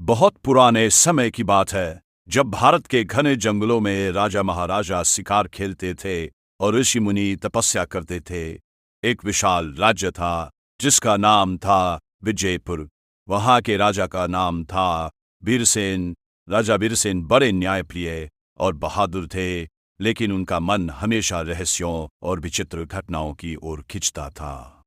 बहुत पुराने समय की बात है, जब भारत के घने जंगलों में राजा महाराजा शिकार खेलते थे और ऋषि मुनि तपस्या करते थे। एक विशाल राज्य था जिसका नाम था विजयपुर। वहां के राजा का नाम था वीरसेन। राजा वीरसेन बड़े न्यायप्रिय और बहादुर थे, लेकिन उनका मन हमेशा रहस्यों और विचित्र घटनाओं की ओर खिंचता था।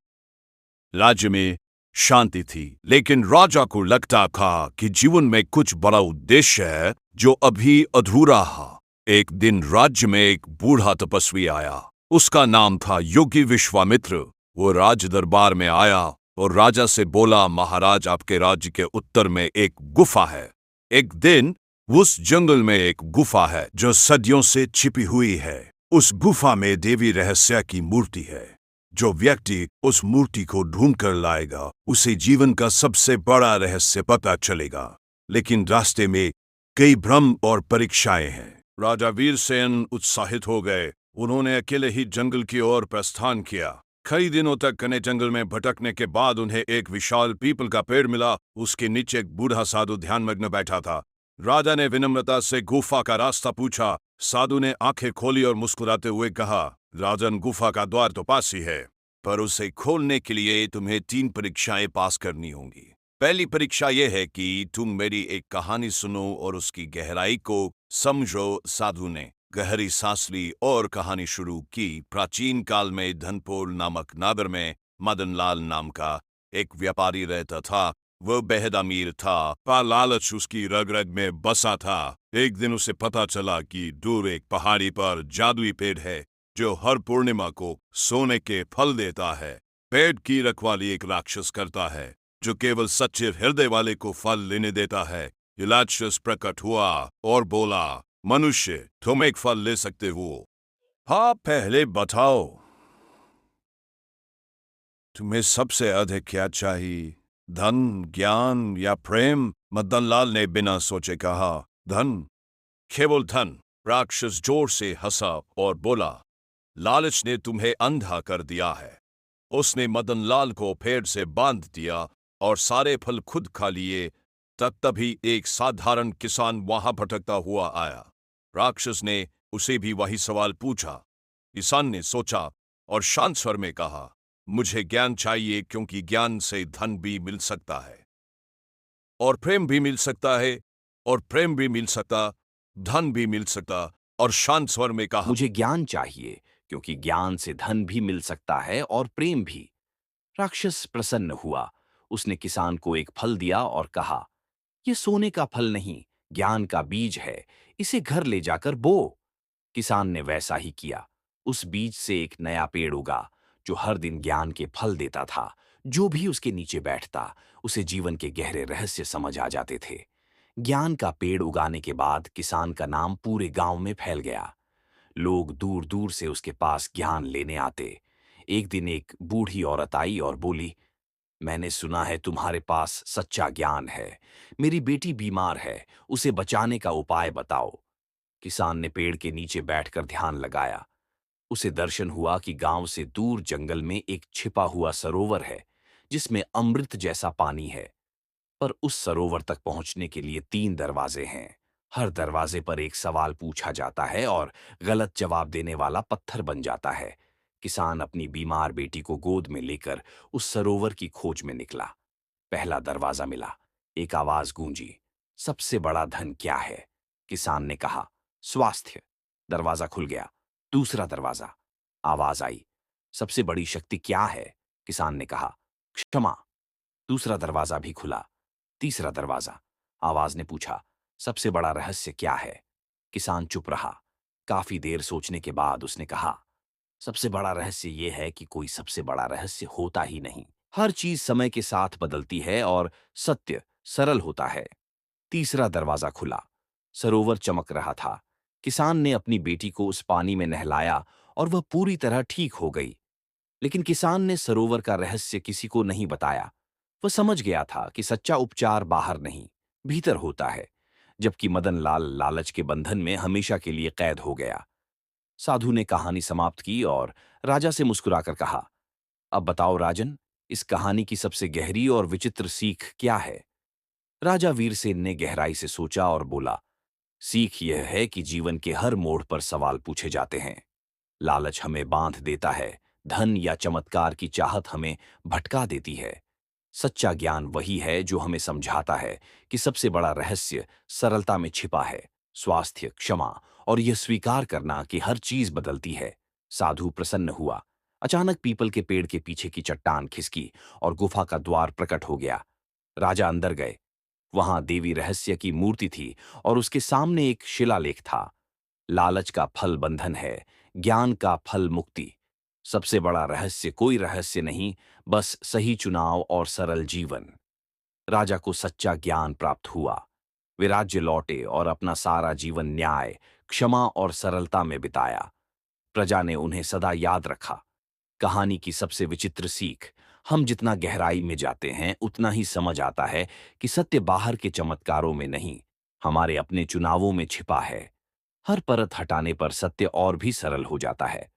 राज्य में शांति थी, लेकिन राजा को लगता था कि जीवन में कुछ बड़ा उद्देश्य है जो अभी अधूरा है। एक दिन राज्य में एक बूढ़ा तपस्वी आया। उसका नाम था योगी विश्वामित्र। वो राज दरबार में आया और राजा से बोला, महाराज, आपके राज्य के उत्तर में एक गुफा है। एक दिन उस जंगल में एक गुफा है जो सदियों से छिपी हुई है। उस गुफा में देवी रहस्य की मूर्ति है। जो व्यक्ति उस मूर्ति को ढूंढ कर लाएगा, उसे जीवन का सबसे बड़ा रहस्य पता चलेगा। लेकिन रास्ते में कई भ्रम और परीक्षाएं हैं। राजा वीरसेन उत्साहित हो गए। उन्होंने अकेले ही जंगल की ओर प्रस्थान किया। कई दिनों तक घने जंगल में भटकने के बाद उन्हें एक विशाल पीपल का पेड़ मिला। उसके नीचे एक बूढ़ा साधु ध्यानमग्न बैठा था। राजा ने विनम्रता से गुफा का रास्ता पूछा। साधु ने आंखें खोली और मुस्कुराते हुए कहा, राजन, गुफा का द्वार तो पास ही है, पर उसे खोलने के लिए तुम्हें 3 परीक्षाएं पास करनी होंगी। पहली परीक्षा यह है कि तुम मेरी एक कहानी सुनो और उसकी गहराई को समझो। साधु ने गहरी सांस ली और कहानी शुरू की। प्राचीन काल में धनपुर नामक नगर में मदनलाल नाम का एक व्यापारी रहता था। वह बेहद अमीर था, पर लालच उसकी रग रग में बसा था। एक दिन उसे पता चला कि दूर एक पहाड़ी पर जादुई पेड़ है जो हर पूर्णिमा को सोने के फल देता है। पेड़ की रखवाली एक राक्षस करता है जो केवल सच्चे हृदय वाले को फल लेने देता है। ये राक्षस प्रकट हुआ और बोला, मनुष्य, तुम एक फल ले सकते हो। हाँ, पहले बताओ, तुम्हें सबसे अधिक क्या चाहिए, धन, ज्ञान या प्रेम? मदनलाल ने बिना सोचे कहा, धन, केवल धन। राक्षस जोर से हंसा और बोला, लालच ने तुम्हें अंधा कर दिया है। उसने मदनलाल को पेड़ से बांध दिया और सारे फल खुद खा लिए। तभी एक साधारण किसान वहां भटकता हुआ आया। राक्षस ने उसे भी वही सवाल पूछा। किसान ने सोचा और शांत स्वर में कहा, मुझे ज्ञान चाहिए, क्योंकि ज्ञान से धन भी मिल सकता है और प्रेम भी मिल सकता है, और प्रेम भी मिल सकता, धन भी मिल सकता। और शांत स्वर में कहा, मुझे ज्ञान चाहिए, क्योंकि ज्ञान से धन भी मिल सकता है और प्रेम भी। राक्षस प्रसन्न हुआ। उसने किसान को एक फल दिया और कहा, यह सोने का फल नहीं, ज्ञान का बीज है। इसे घर ले जाकर बो। किसान ने वैसा ही किया। उस बीज से एक नया पेड़ उगा जो हर दिन ज्ञान के फल देता था। जो भी उसके नीचे बैठता, उसे जीवन के गहरे रहस्य समझ आ जाते थे। ज्ञान का पेड़ उगाने के बाद किसान का नाम पूरे गांव में फैल गया। लोग दूर दूर से उसके पास ज्ञान लेने आते। एक दिन एक बूढ़ी औरत आई और बोली, मैंने सुना है तुम्हारे पास सच्चा ज्ञान है। मेरी बेटी बीमार है, उसे बचाने का उपाय बताओ। किसान ने पेड़ के नीचे बैठकर ध्यान लगाया। उसे दर्शन हुआ कि गांव से दूर जंगल में एक छिपा हुआ सरोवर है जिसमें अमृत जैसा पानी है। पर उस सरोवर तक पहुंचने के लिए 3 दरवाजे हैं। हर दरवाजे पर एक सवाल पूछा जाता है और गलत जवाब देने वाला पत्थर बन जाता है। किसान अपनी बीमार बेटी को गोद में लेकर उस सरोवर की खोज में निकला। पहला दरवाजा मिला। एक आवाज गूंजी, सबसे बड़ा धन क्या है? किसान ने कहा, स्वास्थ्य। दरवाजा खुल गया। दूसरा दरवाजा। आवाज आई, सबसे बड़ी शक्ति क्या है? किसान ने कहा, क्षमा। दूसरा दरवाजा भी खुला। तीसरा दरवाजा। आवाज ने पूछा, सबसे बड़ा रहस्य क्या है? किसान चुप रहा। काफी देर सोचने के बाद उसने कहा, सबसे बड़ा रहस्य यह है कि कोई सबसे बड़ा रहस्य होता ही नहीं। हर चीज समय के साथ बदलती है और सत्य सरल होता है। तीसरा दरवाजा खुला। सरोवर चमक रहा था। किसान ने अपनी बेटी को उस पानी में नहलाया और वह पूरी तरह ठीक हो गई। लेकिन किसान ने सरोवर का रहस्य किसी को नहीं बताया। वह समझ गया था कि सच्चा उपचार बाहर नहीं, भीतर होता है। जबकि मदन लाल लालच के बंधन में हमेशा के लिए कैद हो गया। साधु ने कहानी समाप्त की और राजा से मुस्कुराकर कहा, अब बताओ राजन, इस कहानी की सबसे गहरी और विचित्र सीख क्या है? राजा वीरसेन ने गहराई से सोचा और बोला, सीख यह है कि जीवन के हर मोड़ पर सवाल पूछे जाते हैं। लालच हमें बांध देता है, धन या चमत्कार की चाहत हमें भटका देती है। सच्चा ज्ञान वही है जो हमें समझाता है कि सबसे बड़ा रहस्य सरलता में छिपा है। स्वास्थ्य, क्षमा और यह स्वीकार करना कि हर चीज बदलती है। साधु प्रसन्न हुआ। अचानक पीपल के पेड़ के पीछे की चट्टान खिसकी और गुफा का द्वार प्रकट हो गया। राजा अंदर गए। वहां देवी रहस्य की मूर्ति थी और उसके सामने एक शिलालेख था। लालच का फल बंधन है, ज्ञान का फल मुक्ति। सबसे बड़ा रहस्य कोई रहस्य नहीं, बस सही चुनाव और सरल जीवन। राजा को सच्चा ज्ञान प्राप्त हुआ। वे राज्य लौटे और अपना सारा जीवन न्याय, क्षमा और सरलता में बिताया। प्रजा ने उन्हें सदा याद रखा। कहानी की सबसे विचित्र सीख, हम जितना गहराई में जाते हैं उतना ही समझ आता है कि सत्य बाहर के चमत्कारों में नहीं, हमारे अपने चुनावों में छिपा है। हर परत हटाने पर सत्य और भी सरल हो जाता है।